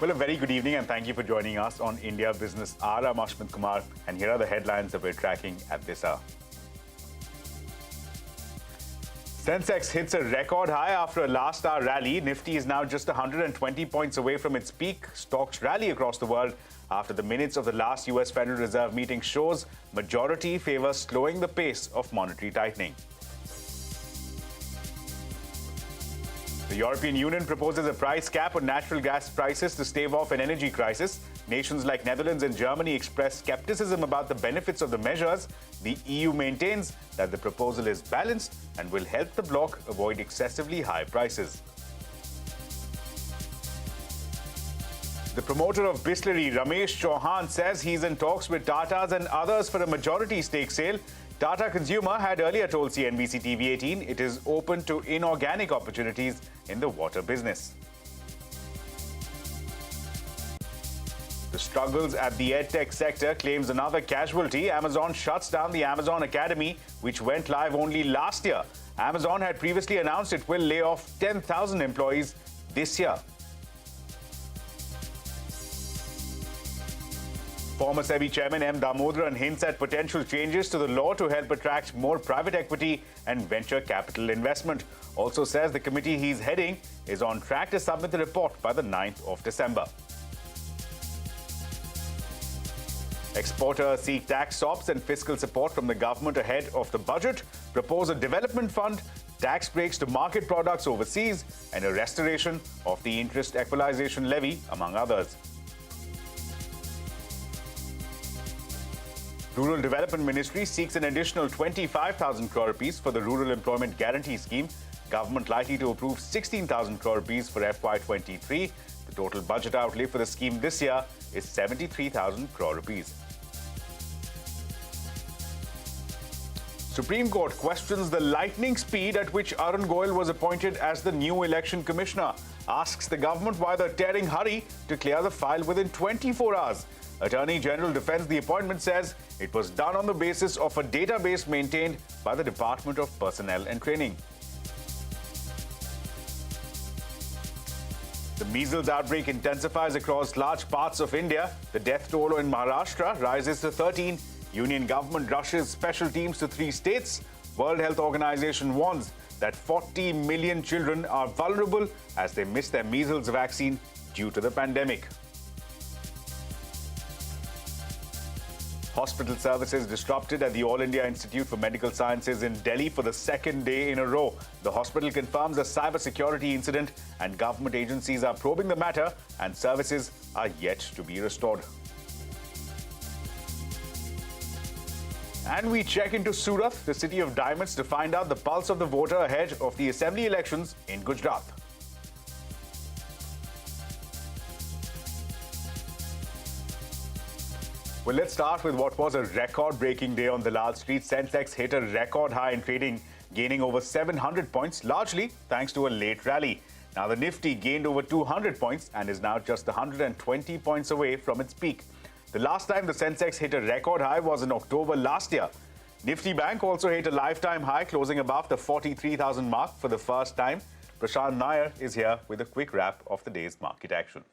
Well, a very good evening and thank you for joining us on India Business Hour. I'm Ashwin Kumar and here are the headlines that we're tracking at this hour. Sensex hits a record high after a last hour rally. Nifty is now just 120 points away from its peak. Stocks rally across the world after the minutes of the last US Federal Reserve meeting shows majority favors slowing the pace of monetary tightening. The European Union proposes a price cap on natural gas prices to stave off an energy crisis. Nations like Netherlands and Germany express skepticism about the benefits of the measures. The EU maintains that the proposal is balanced and will help the bloc avoid excessively high prices. The promoter of Bisleri, Ramesh Chauhan, says he's in talks with Tatas and others for a majority stake sale. Tata Consumer had earlier told CNBC-TV18 it is open to inorganic opportunities in the water business. The struggles at the edtech sector claims another casualty. Amazon shuts down the Amazon Academy, which went live only last year. Amazon had previously announced it will lay off 10,000 employees this year. Former SEBI Chairman M. Damodaran hints at potential changes to the law to help attract more private equity and venture capital investment. Also says the committee he's heading is on track to submit the report by the 9th of December. Exporters seek tax stops and fiscal support from the government ahead of the budget, propose a development fund, tax breaks to market products overseas, and a restoration of the interest equalization levy, among others. Rural Development Ministry seeks an additional 25,000 crore rupees for the Rural Employment Guarantee Scheme. Government likely to approve 16,000 crore rupees for FY23. The total budget outlay for the scheme this year is 73,000 crore rupees. Supreme Court questions the lightning speed at which Arun Goyal was appointed as the new election commissioner. Asks the government why the tearing hurry to clear the file within 24 hours. Attorney General defends the appointment, says it was done on the basis of a database maintained by the Department of Personnel and Training. The measles outbreak intensifies across large parts of India. The death toll in Maharashtra rises to 13. Union government rushes special teams to 3 states. World Health Organization warns that 40 million children are vulnerable as they miss their measles vaccine due to the pandemic. Hospital services disrupted at the All India Institute for Medical Sciences in Delhi for the second day in a row. The hospital confirms a cybersecurity incident and government agencies are probing the matter and services are yet to be restored. And we check into Surat, the city of diamonds, to find out the pulse of the voter ahead of the assembly elections in Gujarat. Well, let's start with what was a record-breaking day on the Lal Street. Sensex hit a record high in trading, gaining over 700 points, largely thanks to a late rally. Now, the Nifty gained over 200 points and is now just 120 points away from its peak. The last time the Sensex hit a record high was in October last year. Nifty Bank also hit a lifetime high, closing above the 43,000 mark for the first time. Prashant Nair is here with a quick wrap of the day's market action.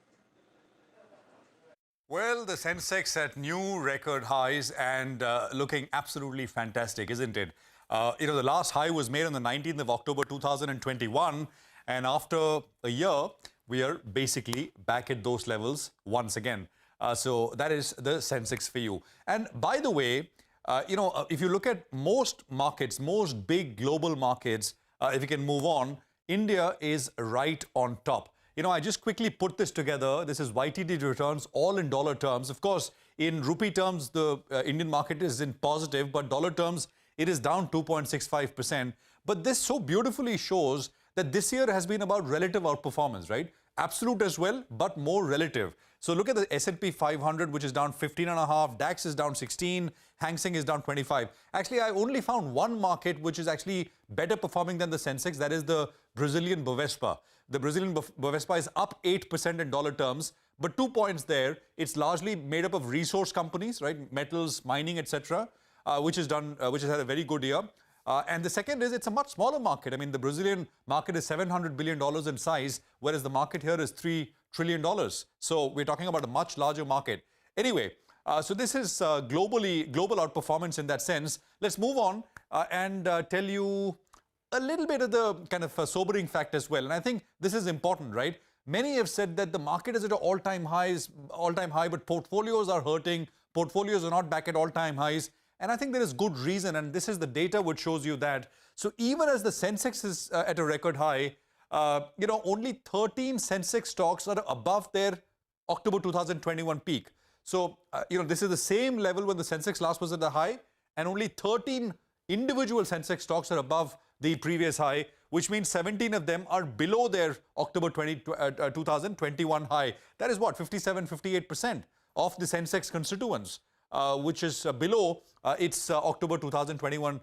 Well, the Sensex at new record highs and looking absolutely fantastic, isn't it? The last high was made on the 19th of October 2021, and after a year, we are basically back at those levels once again. So that is the Sensex for you. And by the way, if you look at most markets, most big global markets, if you can move on, India is right on top. I just quickly put this together. This is YTD returns, all in dollar terms. Of course, in rupee terms, the Indian market is in positive, but dollar terms, it is down 2.65%. But this so beautifully shows that this year has been about relative outperformance, right? Absolute as well, but more relative. So look at the S&P 500, which is down 15.5, DAX is down 16, Hang Seng is down 25. Actually, I only found one market which is actually better performing than the Sensex, that is the Brazilian Bovespa. The Brazilian Bovespa is up 8% in dollar terms, but 2 points there. It's largely made up of resource companies, right? Metals, mining, etc., which has had a very good year. And the second is it's a much smaller market. I mean, the Brazilian market is $700 billion in size, whereas the market here is $3 trillion. So we're talking about a much larger market. Anyway, so this is global outperformance in that sense. Let's move on and tell you a little bit of the kind of sobering fact as well. And I think this is important, right? Many have said that the market is at an all-time high, but portfolios are hurting. Portfolios are not back at all-time highs. And I think there is good reason, and this is the data which shows you that. So even as the Sensex is at a record high, only 13 Sensex stocks are above their October 2021 peak. So, this is the same level when the Sensex last was at the high, and only 13 individual Sensex stocks are above the previous high, which means 17 of them are below their October 2021 high. That is what, 58% of the Sensex constituents, which is below its October 2021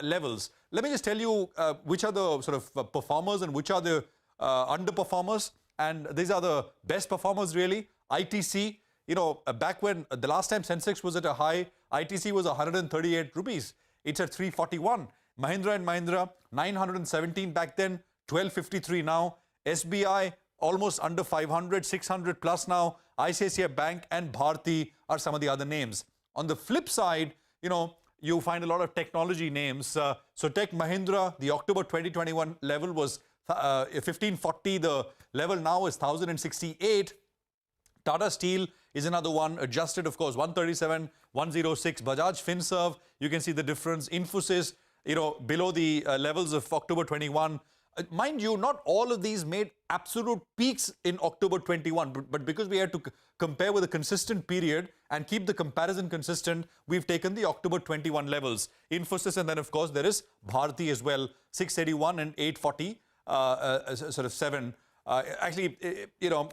levels. Let me just tell you which are the sort of performers and which are the underperformers. And these are the best performers, really. ITC, back when the last time Sensex was at a high, ITC was 138 rupees. It's at 341. Mahindra & Mahindra, 917 back then, 1253 now. SBI, almost under 500, 600 plus now. ICICI Bank and Bharti are some of the other names. On the flip side, you find a lot of technology names. So Tech Mahindra, the October 2021 level was 1540. The level now is 1068. Tata Steel is another one, adjusted, of course, 137, 106. Bajaj Finserv, you can see the difference. Infosys, below the levels of October 21. Mind you, not all of these made absolute peaks in October 21, but because we had to compare with a consistent period and keep the comparison consistent, we've taken the October 21 levels. Infosys, and then, of course, there is Bharti as well, 681 and 840, sort of 7. Actually,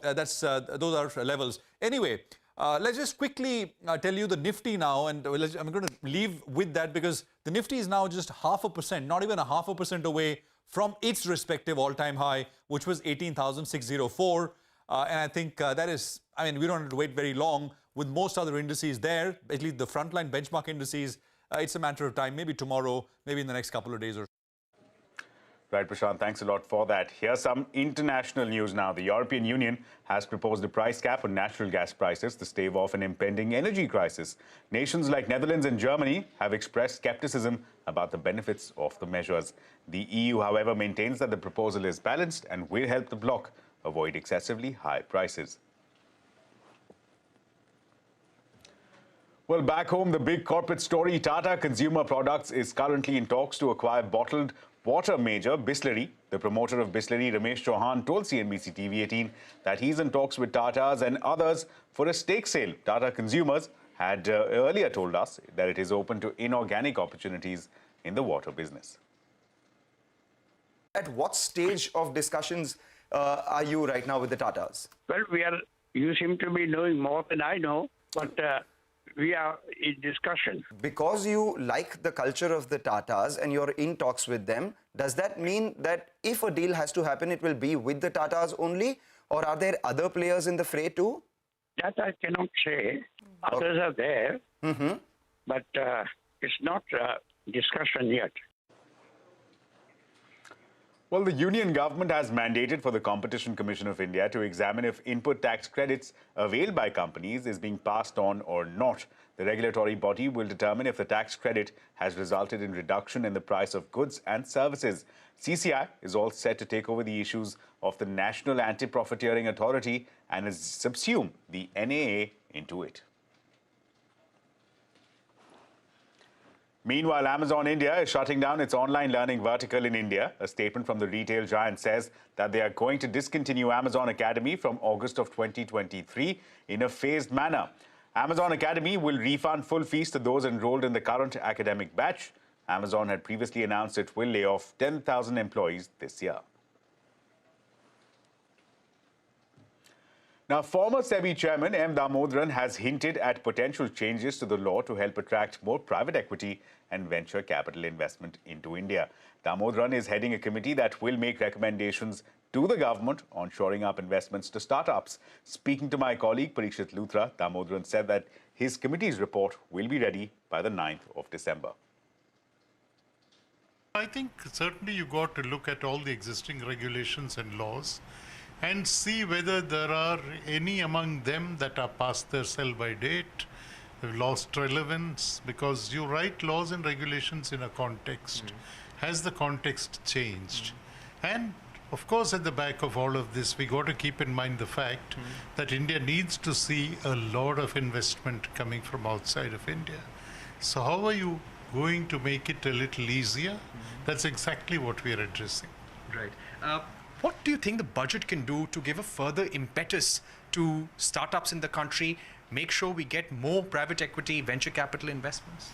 that's those are levels. Anyway, let's just quickly tell you the Nifty now, and I'm going to leave with that because the Nifty is now just 0.5%, not even 0.5% away from its respective all-time high, which was 18,604. And I think that is, we don't have to wait very long with most other indices there, at least the frontline benchmark indices. It's a matter of time, maybe tomorrow, maybe in the next couple of days or so. Right, Prashant, thanks a lot for that. Here's some international news now. The European Union has proposed a price cap on natural gas prices to stave off an impending energy crisis. Nations like Netherlands and Germany have expressed skepticism about the benefits of the measures. The EU, however, maintains that the proposal is balanced and will help the bloc avoid excessively high prices. Well, back home, the big corporate story, Tata Consumer Products is currently in talks to acquire bottled water major Bisleri. The promoter of Bisleri, Ramesh Chauhan, told CNBC-TV18 that he's in talks with Tata's and others for a stake sale. Tata Consumers had earlier told us that it is open to inorganic opportunities in the water business. At what stage of discussions are you right now with the Tatas? Well, you seem to be knowing more than I know, but we are in discussion. Because you like the culture of the Tatas and you're in talks with them, does that mean that if a deal has to happen, it will be with the Tatas only? Or are there other players in the fray too? That I cannot say. Others are there, but it's not discussion yet. Well, the union government has mandated for the Competition Commission of India to examine if input tax credits availed by companies is being passed on or not. The regulatory body will determine if the tax credit has resulted in reduction in the price of goods and services. CCI is all set to take over the issues of the National Anti-Profiteering Authority and has subsumed the NAA into it. Meanwhile, Amazon India is shutting down its online learning vertical in India. A statement from the retail giant says that they are going to discontinue Amazon Academy from August of 2023 in a phased manner. Amazon Academy will refund full fees to those enrolled in the current academic batch. Amazon had previously announced it will lay off 10,000 employees this year. Now, former SEBI chairman M. Damodaran has hinted at potential changes to the law to help attract more private equity and venture capital investment into India. Damodaran is heading a committee that will make recommendations to the government on shoring up investments to startups. Speaking to my colleague Parikshit Luthra, Damodaran said that his committee's report will be ready by the 9th of December. I think certainly you got to look at all the existing regulations and laws and see whether there are any among them that are past their sell-by date, have lost relevance, because you write laws and regulations in a context. Has the context changed? And of course, at the back of all of this, we got to keep in mind the fact that India needs to see a lot of investment coming from outside of India. So how are you going to make it a little easier? That's exactly what we are addressing. Right. What do you think the budget can do to give a further impetus to startups in the country, make sure we get more private equity, venture capital investments?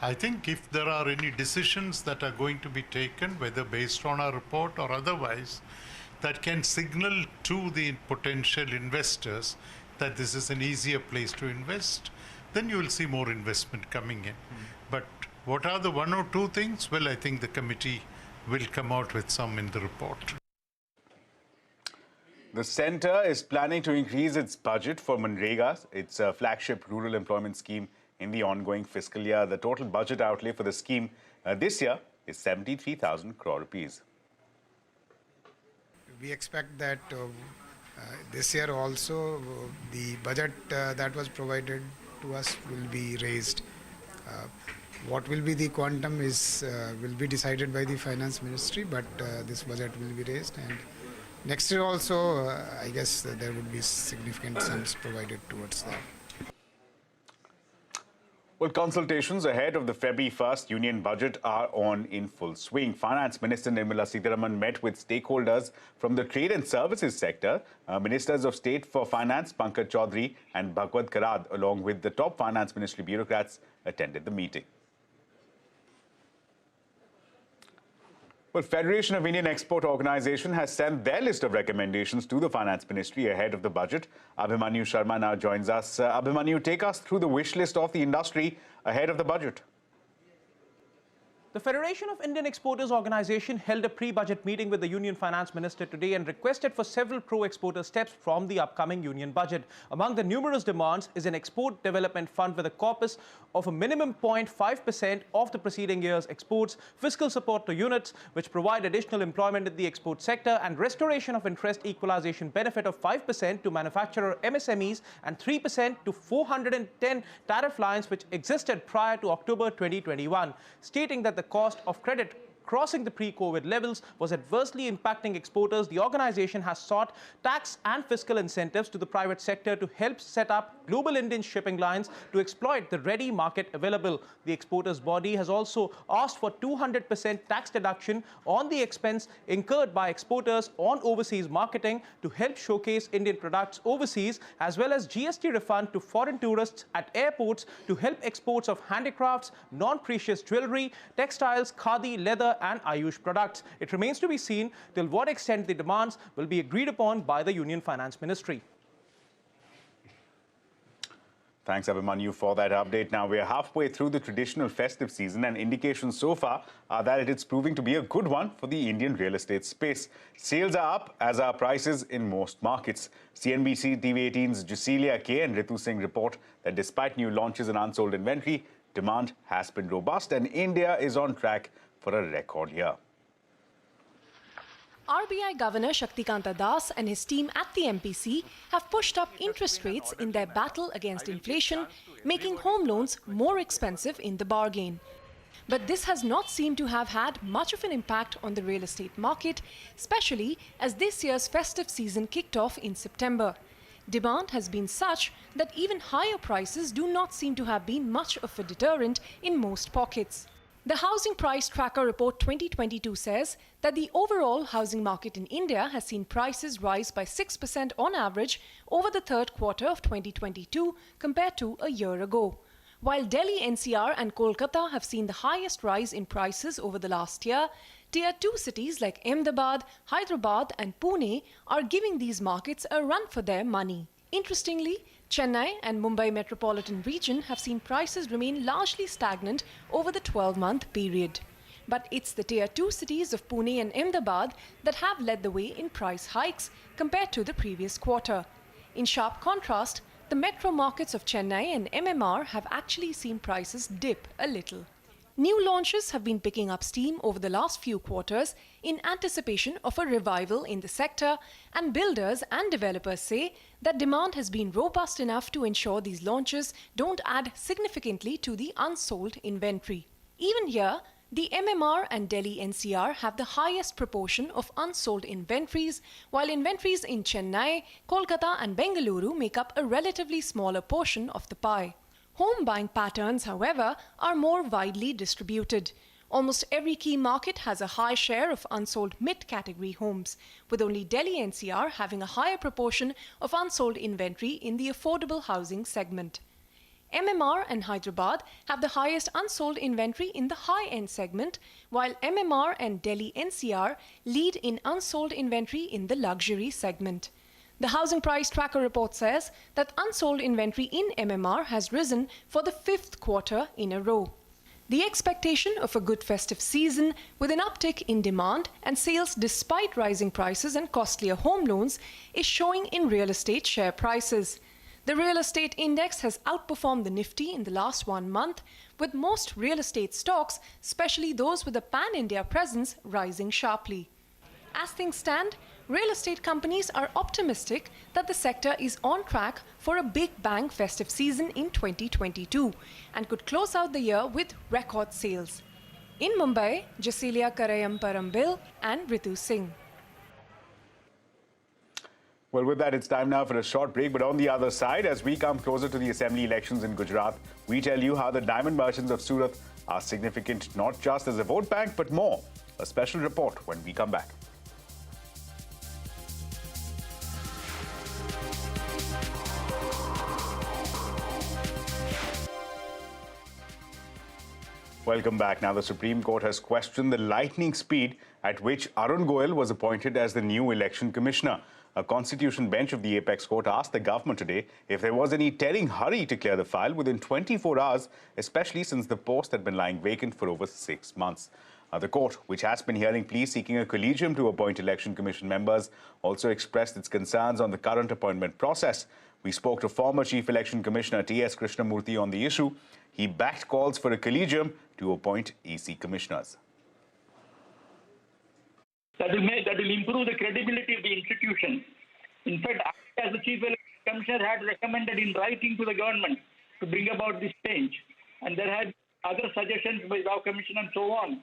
I think if there are any decisions that are going to be taken, whether based on our report or otherwise, that can signal to the potential investors that this is an easier place to invest, then you will see more investment coming in. But what are the one or two things? Well, I think the committee will come out with some in the report. The centre is planning to increase its budget for Manrega, its flagship rural employment scheme, in the ongoing fiscal year. The total budget outlay for the scheme this year is 73,000 crore rupees. We expect that this year also the budget that was provided to us will be raised. What will be the quantum will be decided by the Finance Ministry, but this budget will be raised, and next year also I guess there would be significant sums provided towards that. Well, consultations ahead of the February 1st union budget are on in full swing. Finance Minister Nirmala Sitharaman met with stakeholders from the trade and services sector. Ministers of State for Finance Pankaj Chaudhary and Bhagwat Karad, along with the top finance ministry bureaucrats, attended the meeting. Well, Federation of Indian Export Organisation has sent their list of recommendations to the Finance Ministry ahead of the budget. Abhimanyu Sharma now joins us. Abhimanyu, take us through the wish list of the industry ahead of the budget. The Federation of Indian Exporters Organisation held a pre-budget meeting with the Union Finance Minister today and requested for several pro-exporter steps from the upcoming union budget. Among the numerous demands is an export development fund with a corpus of a minimum 0.5% of the preceding year's exports, fiscal support to units which provide additional employment in the export sector, and restoration of interest equalization benefit of 5% to manufacturer MSMEs and 3% to 410 tariff lines which existed prior to October 2021, stating that the cost of credit crossing the pre-COVID levels was adversely impacting exporters. The organization has sought tax and fiscal incentives to the private sector to help set up global Indian shipping lines to exploit the ready market available. The exporters body has also asked for 200% tax deduction on the expense incurred by exporters on overseas marketing to help showcase Indian products overseas, as well as GST refund to foreign tourists at airports to help exports of handicrafts, non-precious jewelry, textiles, khadi, leather and Ayush products. It remains to be seen till what extent the demands will be agreed upon by the Union Finance Ministry. Thanks, Abhimanyu, for that update. Now, we're halfway through the traditional festive season, and indications so far are that it is proving to be a good one for the Indian real estate space. Sales are up, as are prices in most markets. CNBC-TV18's Jusilia K and Ritu Singh report that despite new launches and unsold inventory, demand has been robust, and India is on track for a record year. RBI Governor Shaktikanta Das and his team at the MPC have pushed up interest rates in their battle against inflation, making home loans more expensive in the bargain. But this has not seemed to have had much of an impact on the real estate market, especially as this year's festive season kicked off in September. Demand has been such that even higher prices do not seem to have been much of a deterrent in most pockets. The Housing Price Tracker Report 2022 says that the overall housing market in India has seen prices rise by 6% on average over the third quarter of 2022 compared to a year ago. While Delhi, NCR and Kolkata have seen the highest rise in prices over the last year, Tier 2 cities like Ahmedabad, Hyderabad and Pune are giving these markets a run for their money. Interestingly, Chennai and Mumbai metropolitan region have seen prices remain largely stagnant over the 12-month period. But it's the Tier 2 cities of Pune and Ahmedabad that have led the way in price hikes compared to the previous quarter. In sharp contrast, the metro markets of Chennai and MMR have actually seen prices dip a little. new launches have been picking up steam over the last few quarters in anticipation of a revival in the sector, and builders and developers say that demand has been robust enough to ensure these launches don't add significantly to the unsold inventory. Even here, the MMR and Delhi NCR have the highest proportion of unsold inventories, while inventories in Chennai, Kolkata and Bengaluru make up a relatively smaller portion of the pie. Home buying patterns, however, are more widely distributed. Almost every key market has a high share of unsold mid-category homes, with only Delhi NCR having a higher proportion of unsold inventory in the affordable housing segment. MMR and Hyderabad have the highest unsold inventory in the high-end segment, while MMR and Delhi NCR lead in unsold inventory in the luxury segment. The Housing Price Tracker report says that unsold inventory in MMR has risen for the 5th quarter in a row. The expectation of a good festive season with an uptick in demand and sales despite rising prices and costlier home loans is showing in real estate share prices. The real estate index has outperformed the Nifty in the last 1 month, with most real estate stocks, especially those with a pan-India presence, rising sharply. As things stand, real estate companies are optimistic that the sector is on track for a big bang festive season in 2022 and could close out the year with record sales. In Mumbai, Jasilia Karayam Parambil and Ritu Singh. Well, with that, it's time now for a short break. But on the other side, as we come closer to the assembly elections in Gujarat, we tell you how the diamond merchants of Surat are significant not just as a vote bank, but more. A special report when we come back. Welcome back. Now, the Supreme Court has questioned the lightning speed at which Arun Goyal was appointed as the new election commissioner. A constitution bench of the Apex Court asked the government today if there was any tearing hurry to clear the file within 24 hours, especially since the post had been lying vacant for over 6 months. The court, which has been hearing pleas seeking a collegium to appoint election commission members, also expressed its concerns on the current appointment process. We spoke to former Chief Election Commissioner T.S. Krishnamurthy on the issue. He backed calls for a collegium to appoint EC commissioners. That will improve the credibility of the institution. In fact, I, as the Chief Election Commissioner, had recommended in writing to the government to bring about this change. And there had other suggestions by our commission and so on.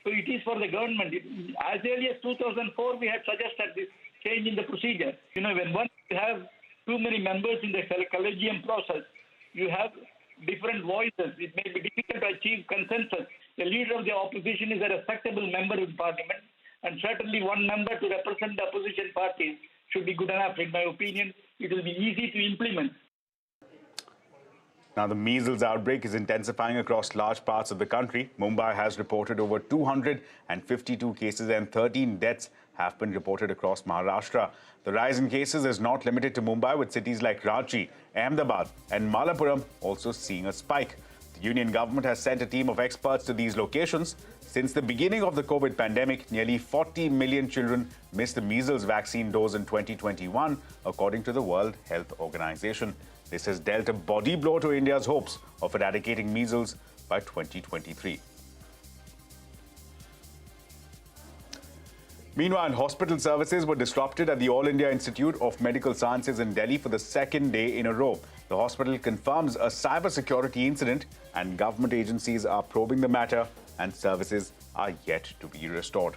So it is for the government. As early as 2004, we had suggested this change in the procedure. You know, when once you have too many members in the collegium process, you have different voices. It may be difficult to achieve consensus. The leader of the opposition is a respectable member of parliament, and certainly one member to represent the opposition parties should be good enough. In my opinion, it will be easy to implement. Now, the measles outbreak is intensifying across large parts of the country. Mumbai has reported over 252 cases and 13 deaths have been reported across Maharashtra. The rise in cases is not limited to Mumbai, with cities like Ranchi, Ahmedabad and Malappuram also seeing a spike. The union government has sent a team of experts to these locations. Since the beginning of the COVID pandemic, nearly 40 million children missed the measles vaccine dose in 2021, according to the World Health Organization. This has dealt a body blow to India's hopes of eradicating measles by 2023. Meanwhile, hospital services were disrupted at the All India Institute of Medical Sciences in Delhi for the second day in a row. The hospital confirms a cybersecurity incident, and government agencies are probing the matter, and services are yet to be restored.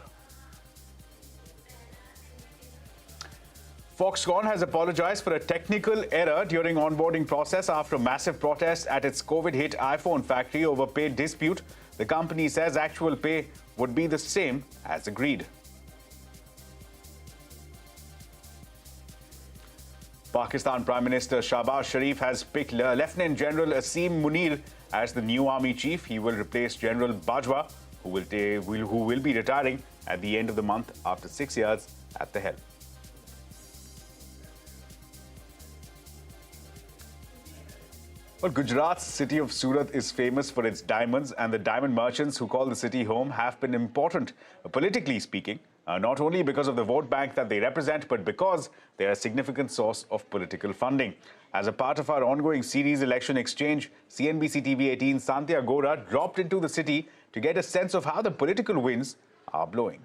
Foxconn has apologized for a technical error during onboarding process after massive protests at its COVID-hit iPhone factory over pay dispute. The company says actual pay would be the same as agreed. Pakistan Prime Minister Shahbaz Sharif has picked Lieutenant General Asim Munir as the new army chief. He will replace General Bajwa, who will be retiring at the end of the month after 6 years at the helm. Well, Gujarat's city of Surat is famous for its diamonds, and the diamond merchants who call the city home have been important, politically speaking, not only because of the vote bank that they represent, but because they are a significant source of political funding. As a part of our ongoing series Election Exchange, CNBC-TV18 Santya Gora dropped into the city to get a sense of how the political winds are blowing.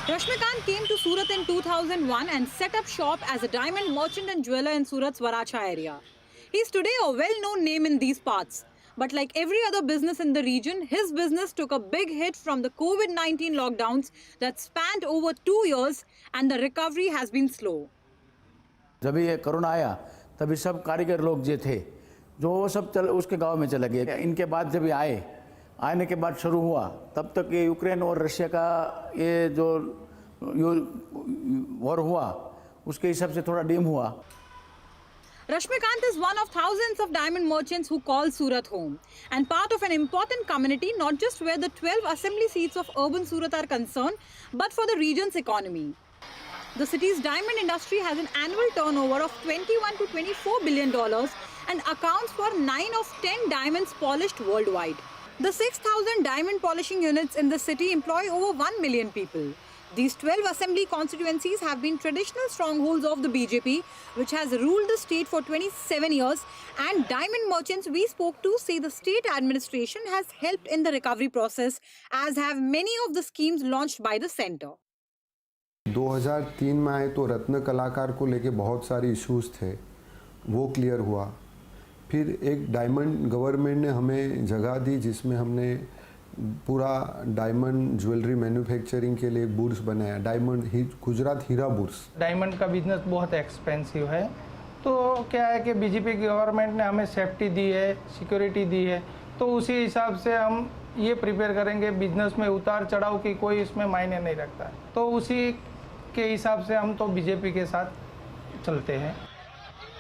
Rashmikant came to Surat in 2001 and set up shop as a diamond merchant and jeweler in Surat's Waracha area. He's today a well-known name in these parts. But like every other business in the region, his business took a big hit from the COVID-19 lockdowns that spanned over 2 years, and the recovery has been slow. जब ये corona आया तभी सब कारीगर लोग जो थे वो सब उसके गांव में चले गए। इनके बाद जब ये आने के बाद शुरू हुआ तब तक ये यूक्रेन और रशिया का ये जो वॉर हुआ उसके हिसाब से थोड़ा डीम हुआ। Rashmikant is one of thousands of diamond merchants who call Surat home and part of an important community, not just where the 12 assembly seats of urban Surat are concerned, but for the region's economy. The city's diamond industry has an annual turnover of $21 to $24 billion and accounts for 9 of 10 diamonds polished worldwide. The 6,000 diamond polishing units in the city employ over 1 million people. These 12 assembly constituencies have been traditional strongholds of the BJP, which has ruled the state for 27 years, and diamond merchants we spoke to say the state administration has helped in the recovery process, as have many of the schemes launched by the centre. 2003 में आए तो रत्न कलाकार को लेके बहुत सारे issues थे, वो क्लियर हुआ। फिर एक डायमंड गवर्नमेंट ने हमें जगह दी जिसमें हमने पूरा डायमंड ज्वेलरी मैन्युफैक्चरिंग के लिए बुर्स बनाया, डायमंड गुजरात हीरा बुर्स। डायमंड का बिजनेस बहुत एक्सपेंसिव है, तो क्या है कि बीजेपी की गवर्नमेंट ने हमें सेफ्टी दी है, सिक्योरिटी दी है, तो उसी हिसाब से हम ये प्रिपेयर करेंगे। बिजनेस में उतार चढ़ाव की कोई इसमें मायने नहीं रखता है, तो उसी के हिसाब से हम तो बीजेपी के साथ चलते हैं।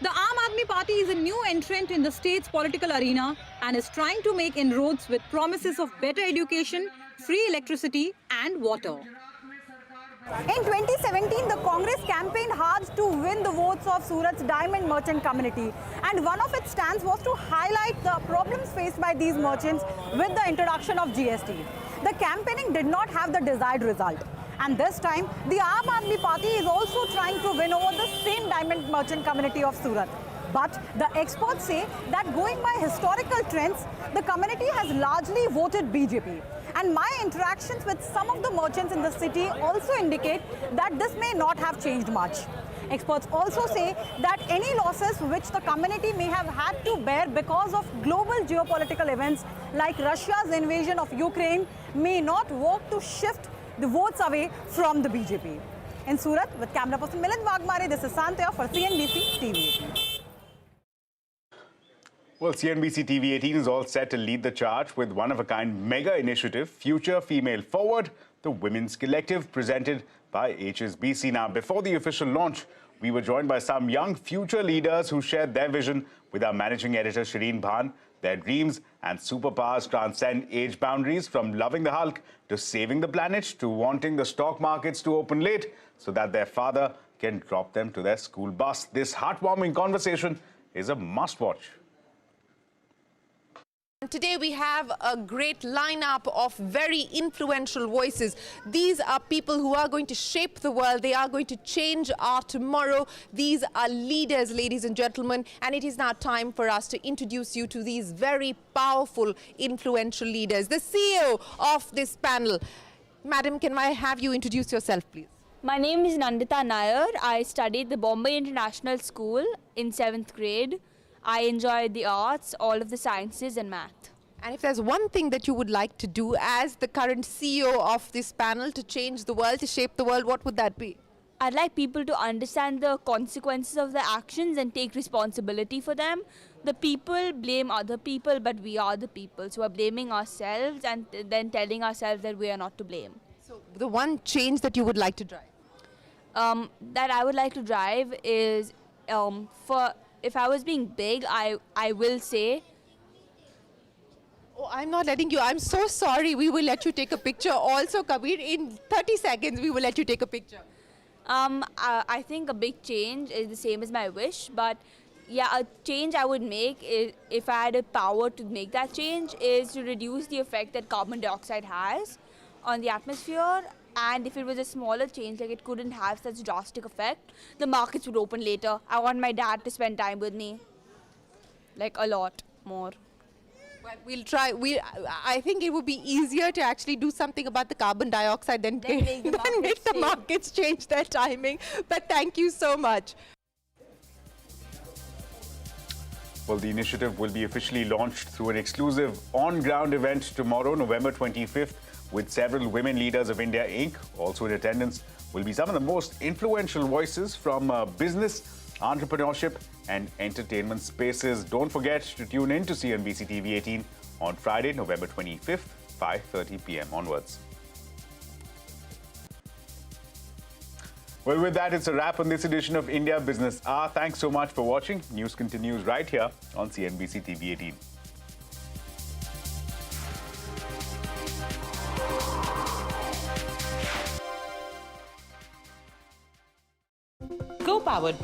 The Aam Aadmi Party is a new entrant in the state's political arena and is trying to make inroads with promises of better education, free electricity and water. In 2017, the Congress campaigned hard to win the votes of Surat's diamond merchant community, and one of its stands was to highlight the problems faced by these merchants with the introduction of GST. The campaigning did not have the desired result. And this time, the Aam Aadmi Party is also trying to win over the same diamond merchant community of Surat. But the experts say that going by historical trends, the community has largely voted BJP. And my interactions with some of the merchants in the city also indicate that this may not have changed much. Experts also say that any losses which the community may have had to bear because of global geopolitical events like Russia's invasion of Ukraine may not work to shift the votes away from the BJP. In Surat, with camera person Milind Wagmare, this is Santya for CNBC-TV18. Well, CNBC-TV18 is all set to lead the charge with one-of-a-kind mega initiative, Future Female Forward, the Women's Collective, presented by HSBC. Now, before the official launch, we were joined by some young future leaders who shared their vision with our managing editor, Shireen Bhan. Their dreams and superpowers transcend age boundaries, from loving the Hulk to saving the planet to wanting the stock markets to open late so that their father can drop them to their school bus. This heartwarming conversation is a must-watch. Today we have a great lineup of very influential voices. These are people who are going to shape the world. They are going to change our tomorrow. These are leaders, ladies and gentlemen. And it is now time for us to introduce you to these very powerful, influential leaders. The CEO of this panel. Madam, can I have you introduce yourself, please? My name is Nandita Nair. I studied the Bombay International School in 7th grade. I enjoyed the arts, all of the sciences and math. And if there's one thing that you would like to do as the current CEO of this panel to change the world, to shape the world, what would that be? I'd like people to understand the consequences of their actions and take responsibility for them. The people blame other people, but we are the people. So we're blaming ourselves and then telling ourselves that we are not to blame. So the one change that you would like to drive? That I would like to drive is if I was being big, I will say... Oh, I'm not letting you. I'm so sorry. We will let you take a picture. Also, Kabir, in 30 seconds, we will let you take a picture. I think a big change is the same as my wish, but yeah, a change I would make is, if I had a power to make that change, is to reduce the effect that carbon dioxide has on the atmosphere. And if it was a smaller change, like it couldn't have such drastic effect, the markets would open later. I want my dad to spend time with me, like a lot more. Well, we'll try. I think it would be easier to actually do something about the carbon dioxide than make the markets change their timing. But thank you so much. Well, the initiative will be officially launched through an exclusive on-ground event tomorrow, November 25th, with several women leaders of India Inc. Also in attendance will be some of the most influential voices from business, entrepreneurship and entertainment spaces. Don't forget to tune in to CNBC TV18 on Friday, November 25th, 5:30 p.m. onwards. Well, with that, it's a wrap on this edition of India Business Hour. Thanks so much for watching. News continues right here on CNBC TV18. Go powered by